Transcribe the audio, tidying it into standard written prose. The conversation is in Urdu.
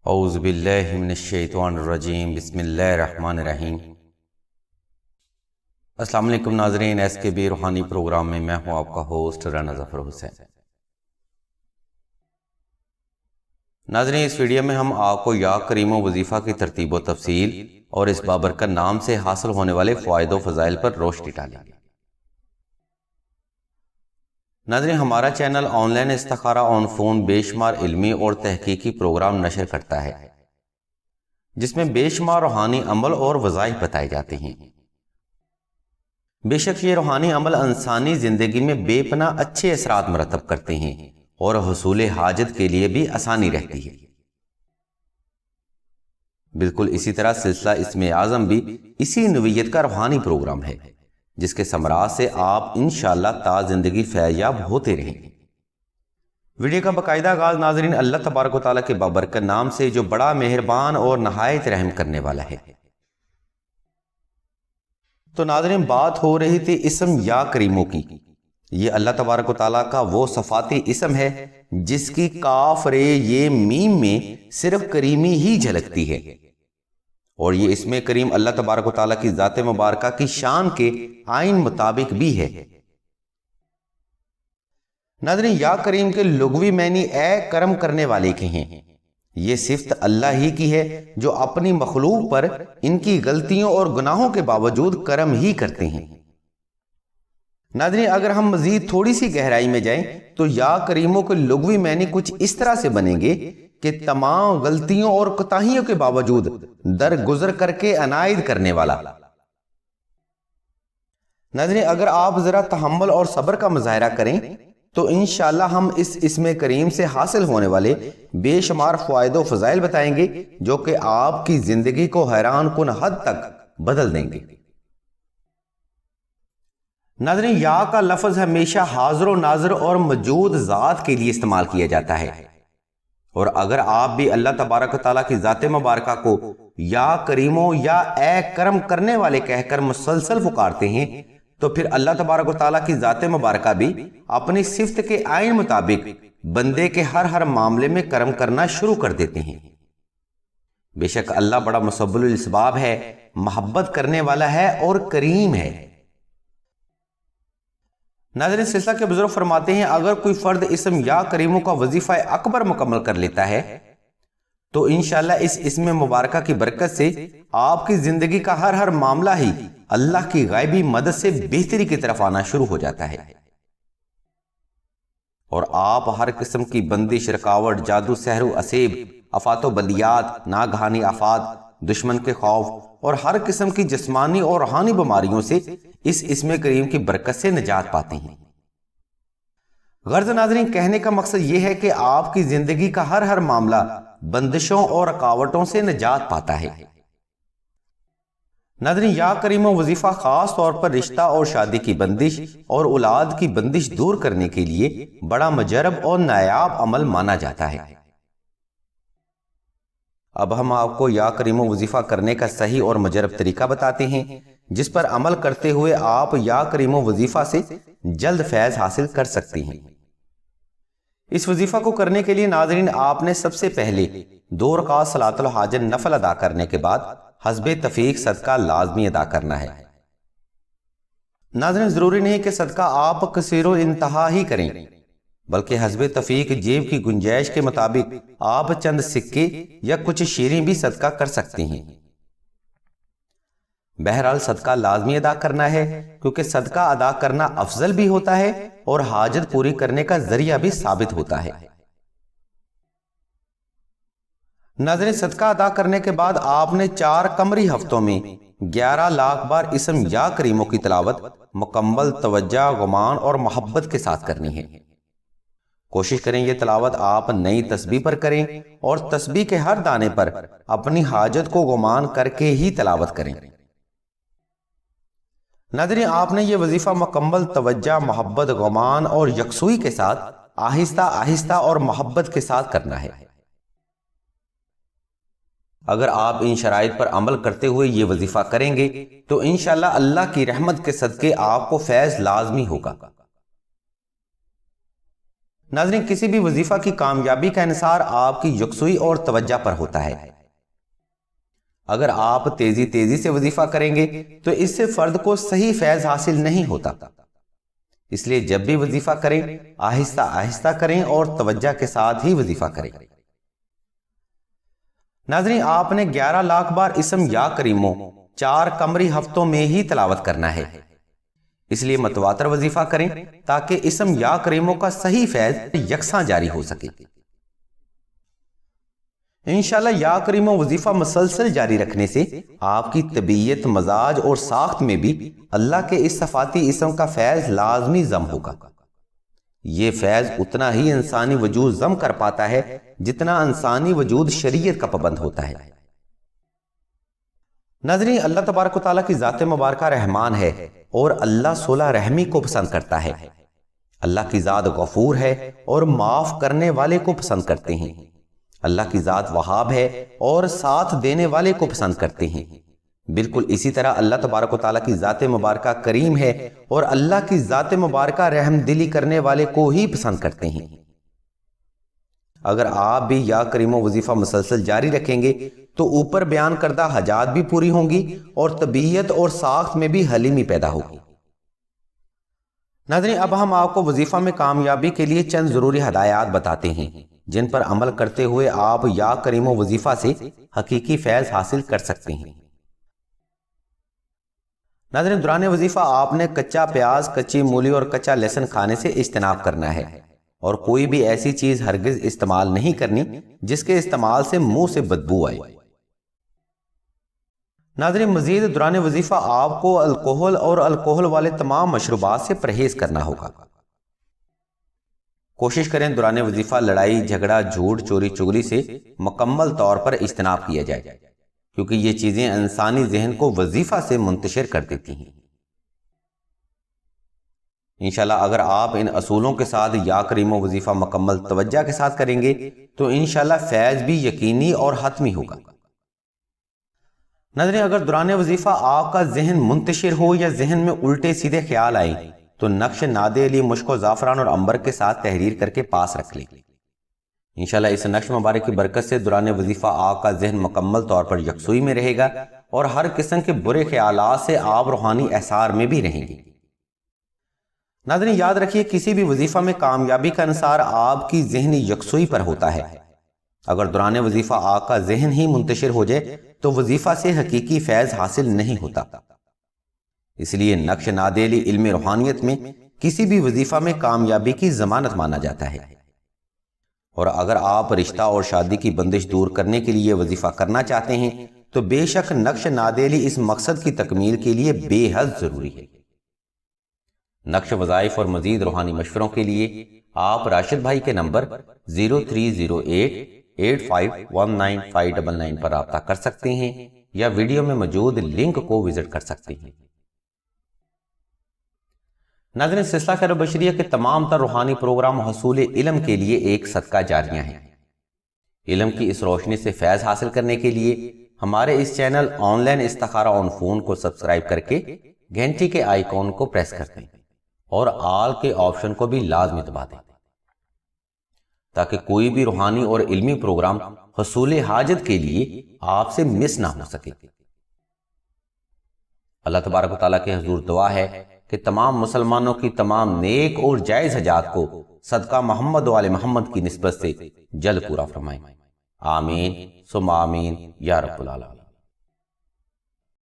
اعوذ باللہ من الشیطان الرجیم، بسم اللہ الرحمن الرحیم۔ السلام علیکم ناظرین، ایس کے بی روحانی پروگرام میں میں ہوں آپ کا ہوسٹ رانا ظفر حسین۔ ناظرین، اس ویڈیو میں ہم آپ کو یا کریم و وظیفہ کی ترتیب و تفصیل اور اس بابرکت نام سے حاصل ہونے والے فوائد و فضائل پر روشنی ڈالیں گے۔ ناظرین، ہمارا چینل آن لائن استخارہ آن فون بے شمار علمی اور تحقیقی پروگرام نشر کرتا ہے، جس میں بے شمار روحانی عمل اور وظائف بتائے جاتے ہیں۔ بے شک یہ روحانی عمل انسانی زندگی میں بے پناہ اچھے اثرات مرتب کرتے ہیں اور حصول حاجت کے لیے بھی آسانی رہتی ہے۔ بالکل اسی طرح سلسلہ اسم اعظم بھی اسی نوعیت کا روحانی پروگرام ہے، جس کے ثمرات سے آپ انشاءاللہ تا زندگی فیضیاب ہوتے رہیں گے۔ ویڈیو کا باقاعدہ آغاز ناظرین اللہ تبارک و تعالیٰ کے بابرکت نام سے، جو بڑا مہربان اور نہایت رحم کرنے والا ہے۔ تو ناظرین، بات ہو رہی تھی اسم یا کریموں کی۔ یہ اللہ تبارک و تعالیٰ کا وہ صفاتی اسم ہے جس کی کاف رے یہ میم میں صرف کریمی ہی جھلکتی ہے، اور یہ اسم کریم اللہ تبارک و تعالیٰ کی ذات مبارکہ کی شان کے آئین مطابق بھی ہے۔ ناظرین، یا کریم کے لغوی معنی اے کرم کرنے والے کے ہیں۔ یہ صفت اللہ ہی کی ہے جو اپنی مخلوق پر ان کی غلطیوں اور گناہوں کے باوجود کرم ہی کرتے ہیں۔ ناظرین، اگر ہم مزید تھوڑی سی گہرائی میں جائیں تو یا کریموں کے لغوی معنی کچھ اس طرح سے بنیں گے کہ تمام غلطیوں اور کوتاہیوں کے باوجود درگزر کر کے عنایت کرنے والا۔ ناظرین، اگر آپ ذرا تحمل اور صبر کا مظاہرہ کریں تو انشاءاللہ ہم اس اسم کریم سے حاصل ہونے والے بے شمار فوائد و فضائل بتائیں گے، جو کہ آپ کی زندگی کو حیران کن حد تک بدل دیں گے۔ ناظرین، یا کا لفظ ہمیشہ حاضر و ناظر اور موجود ذات کے لیے استعمال کیا جاتا ہے، اور اگر آپ بھی اللہ تبارک و تعالیٰ کی ذات مبارکہ کو یا کریموں یا اے کرم کرنے والے کہہ کر مسلسل پکارتے ہیں تو پھر اللہ تبارک و تعالیٰ کی ذات مبارکہ بھی اپنی صفت کے آئین مطابق بندے کے ہر معاملے میں کرم کرنا شروع کر دیتے ہیں۔ بے شک اللہ بڑا مسبل الاسباب ہے، محبت کرنے والا ہے اور کریم ہے۔ ناظرین، سلسلہ کے بزرگ فرماتے ہیں اگر کوئی فرد اسم یا کریموں کا وظیفہ اکبر مکمل کر لیتا ہے تو انشاءاللہ اس اسم مبارکہ کی برکت سے آپ کی زندگی کا ہر معاملہ ہی اللہ کی غیبی مدد سے بہتری کی طرف آنا شروع ہو جاتا ہے، اور آپ ہر قسم کی بندش، رکاوٹ، جادو، سحر و اسیب، آفات و بلیات، ناگہانی آفات، دشمن کے خوف اور ہر قسم کی جسمانی اور روحانی بیماریوں سے اس اسم کریم کی برکت سے نجات پاتے ہیں۔ غرض ناظرین، کہنے کا مقصد یہ ہے کہ آپ کی زندگی کا ہر معاملہ بندشوں اور رکاوٹوں سے نجات پاتا ہے۔ ناظرین، یا کریم و وظیفہ خاص طور پر رشتہ اور شادی کی بندش اور اولاد کی بندش دور کرنے کے لیے بڑا مجرب اور نایاب عمل مانا جاتا ہے۔ اب ہم آپ کو یا کریم و وظیفہ کرنے کا صحیح اور مجرب طریقہ بتاتے ہیں، جس پر عمل کرتے ہوئے آپ یا کریم و وظیفہ سے جلد فیض حاصل کر سکتے ہیں۔ اس وظیفہ کو کرنے کے لیے ناظرین، آپ نے سب سے پہلے 2 رکعت صلاۃ الحاجت نفل ادا کرنے کے بعد حسب تفیق صدقہ لازمی ادا کرنا ہے۔ ناظرین، ضروری نہیں کہ صدقہ آپ کثیر و انتہا ہی کریں، بلکہ حسب تفیق جیب کی گنجائش کے مطابق آپ چند سکے یا کچھ شیریں بھی صدقہ کر سکتے ہیں۔ بہرحال صدقہ لازمی ادا کرنا ہے، کیونکہ صدقہ ادا کرنا افضل بھی ہوتا ہے اور حاجت پوری کرنے کا ذریعہ بھی ثابت ہوتا ہے۔ ناظرین، صدقہ ادا کرنے کے بعد آپ نے 4 قمری ہفتوں میں 11 لاکھ بار اسم یا کریموں کی تلاوت مکمل توجہ، گمان اور محبت کے ساتھ کرنی ہے۔ کوشش کریں یہ تلاوت آپ نئی تسبیح پر کریں اور تسبیح کے ہر دانے پر اپنی حاجت کو گمان کر کے ہی تلاوت کریں۔ ناظرین، آپ نے یہ وظیفہ مکمل توجہ، محبت، گمان اور یکسوئی کے ساتھ آہستہ آہستہ اور محبت کے ساتھ کرنا ہے۔ اگر آپ ان شرائط پر عمل کرتے ہوئے یہ وظیفہ کریں گے تو انشاءاللہ اللہ کی رحمت کے صدقے آپ کو فیض لازمی ہوگا۔ ناظرین، کسی بھی وظیفہ کی کامیابی کا انحصار آپ کی یکسوئی اور توجہ پر ہوتا ہے۔ اگر آپ تیزی سے وظیفہ کریں گے تو اس سے فرد کو صحیح فیض حاصل نہیں ہوتا۔ اس لیے جب بھی وظیفہ کریں آہستہ آہستہ کریں اور توجہ کے ساتھ ہی وظیفہ کریں۔ ناظرین، آپ نے 11 لاکھ بار اسم یا کریموں 4 قمری ہفتوں میں ہی تلاوت کرنا ہے۔ اس لیے متواتر وظیفہ کریں تاکہ اسم یا کریموں کا صحیح فیض یکساں جاری ہو سکے۔ انشاءاللہ یا کریموں وظیفہ مسلسل جاری رکھنے سے آپ کی طبیعت، مزاج اور ساخت میں بھی اللہ کے اس صفاتی اسم کا فیض لازمی ضم ہوگا۔ یہ فیض اتنا ہی انسانی وجود ضم کر پاتا ہے جتنا انسانی وجود شریعت کا پابند ہوتا ہے۔ ناظرین، اللہ تبارک و تعالیٰ کی ذات مبارکہ رحمان ہے اور اللہ صلح رحمی کو پسند کرتا ہے۔ اللہ کی ذات غفور ہے اور معاف کرنے والے کو پسند کرتے ہیں۔ اللہ کی ذات وہاب ہے اور ساتھ دینے والے کو پسند کرتے ہیں۔ بالکل اسی طرح اللہ تبارک و تعالیٰ کی ذات مبارکہ کریم ہے اور اللہ کی ذات مبارکہ رحم دلی کرنے والے کو ہی پسند کرتے ہیں۔ اگر آپ بھی یا کریم و وظیفہ مسلسل جاری رکھیں گے تو اوپر بیان کردہ حاجات بھی پوری ہوں گی اور طبیعت اور ساخت میں بھی حلیمی پیدا ہوگی۔ ناظرین، اب ہم آپ کو وظیفہ میں کامیابی کے لیے چند ضروری ہدایات بتاتے ہیں جن پر عمل کرتے ہوئے آپ یا کریم و وظیفہ سے حقیقی فیض حاصل کر سکتے ہیں۔ ناظرین، دوران وظیفہ آپ نے کچا پیاز، کچی مولی اور کچا لہسن کھانے سے اجتناب کرنا ہے اور کوئی بھی ایسی چیز ہرگز استعمال نہیں کرنی جس کے استعمال سے منہ سے بدبو آئے۔ ناظرین، مزید دوران وظیفہ آپ کو الکوہل اور الکوہل والے تمام مشروبات سے پرہیز کرنا ہوگا۔ کوشش کریں دوران وظیفہ لڑائی جھگڑا، جھوٹ، چوری چگلی سے مکمل طور پر اجتناب کیا جائے، کیونکہ یہ چیزیں انسانی ذہن کو وظیفہ سے منتشر کر دیتی ہیں۔ انشاءاللہ اگر آپ ان اصولوں کے ساتھ یا کریم و وظیفہ مکمل توجہ کے ساتھ کریں گے تو انشاءاللہ فیض بھی یقینی اور حتمی ہوگا۔ ناظرین، اگر دوران وظیفہ آپ کا ذہن منتشر ہو یا ذہن میں الٹے سیدھے خیال آئیں تو نقش نادے علی مشک و زعفران اور عنبر کے ساتھ تحریر کر کے پاس رکھ لیں۔ انشاءاللہ اس نقش مبارک کی برکت سے دوران وظیفہ آپ کا ذہن مکمل طور پر یکسوئی میں رہے گا اور ہر قسم کے برے خیالات سے آپ روحانی احسار میں بھی رہیں گے۔ ناظرین، یاد رکھیے کسی بھی وظیفہ میں کامیابی کا انحصار آپ کی ذہنی یکسوئی پر ہوتا ہے۔ اگر دوران وظیفہ آپ کا ذہن ہی منتشر ہو جائے تو وظیفہ سے حقیقی فیض حاصل نہیں ہوتا۔ اس لیے نقش نادیلی علم روحانیت میں کسی بھی وظیفہ میں کامیابی کی ضمانت مانا جاتا ہے۔ اور اگر آپ رشتہ اور شادی کی بندش دور کرنے کے لیے وظیفہ کرنا چاہتے ہیں تو بے شک نقش نادیلی اس مقصد کی تکمیل کے لیے بے حد ضروری ہے۔ نقش وظائف اور مزید روحانی مشوروں کے لیے آپ راشد بھائی کے نمبر 0308851999 پر رابطہ کر سکتے ہیں یا ویڈیو میں موجود لنک کو وزٹ کر سکتے ہیں۔ ناظرین، سلسلہ خیر و بشریہ کے تمام تر روحانی پروگرام حصول علم کے لیے ایک صدقہ جاریہ ہیں۔ علم کی اس روشنی سے فیض حاصل کرنے کے لیے ہمارے اس چینل آن لائن استخارہ آن فون کو سبسکرائب کر کے گھنٹی کے آئیکن کو پریس کر دیں اور آل کے آپشن کو بھی لازمی دبا دیں تاکہ کوئی بھی روحانی اور علمی پروگرام حصول حاجت کے لیے آپ سے مس نہ ہو سکے۔ اللہ تبارک و تعالیٰ کے حضور دعا ہے کہ تمام مسلمانوں کی تمام نیک اور جائز حاجات کو صدقہ محمد و آل محمد کی نسبت سے جلد پورا فرمائیں۔ آمین ثم آمین یا رب العالمین۔